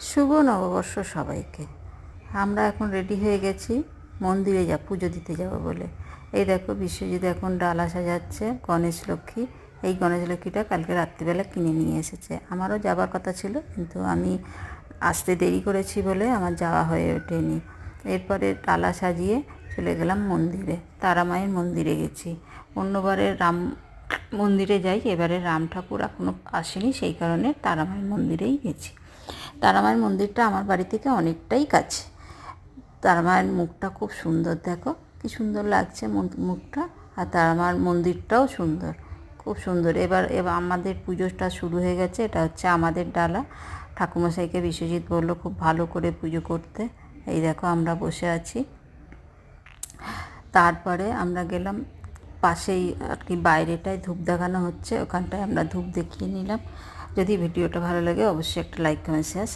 শুভ নববর্ষ সবাইকে। আমরা এখন রেডি হয়ে গেছি মন্দিরে পুজো দিতে যাব বলে। এই দেখো বিশ্বজিৎ এখন ডালা সাজাচ্ছে গণেশ লক্ষ্মী। এই গণেশ লক্ষ্মীটা কালকে রাত্রিবেলা কিনে নিয়ে এসেছে। আমারও যাবার কথা ছিল, কিন্তু আমি আসতে দেরি করেছি বলে আমার যাওয়া হয়ে ওঠেনি। এরপরে ডালা সাজিয়ে চলে গেলাম মন্দিরে, তারামায়ের মন্দিরে গেছি। অন্যবারে রাম মন্দিরে যাই, এবারে রাম ঠাকুর এখনও আসেনি, সেই কারণে তারামায়ের মন্দিরেই গেছি। তারামায়ের মন্দিরটা আমার বাড়ি থেকে অনেকটাই কাছে। তারামায়ের মুখটা খুব সুন্দর, দেখো কি সুন্দর লাগছে মুখটা। আর তারামায়ের মন্দিরটাও সুন্দর, খুব সুন্দর। এবার আমাদের পুজোটা শুরু হয়ে গেছে। এটা হচ্ছে আমাদের ডালা। ঠাকুমশাইকে বিশ্বজিৎ বললো খুব ভালো করে পুজো করতে। এই দেখো আমরা বসে আছি। তারপরে আমরা গেলাম পাশেই আর কি, বাইরেটায় ধূপ দেখানো হচ্ছে, ওখানটায় আমরা ধূপ দেখিয়ে নিলাম। যদি ভিডিওটা ভালো লাগে অবশ্যই একটা লাইক কমেন্ট শেয়ার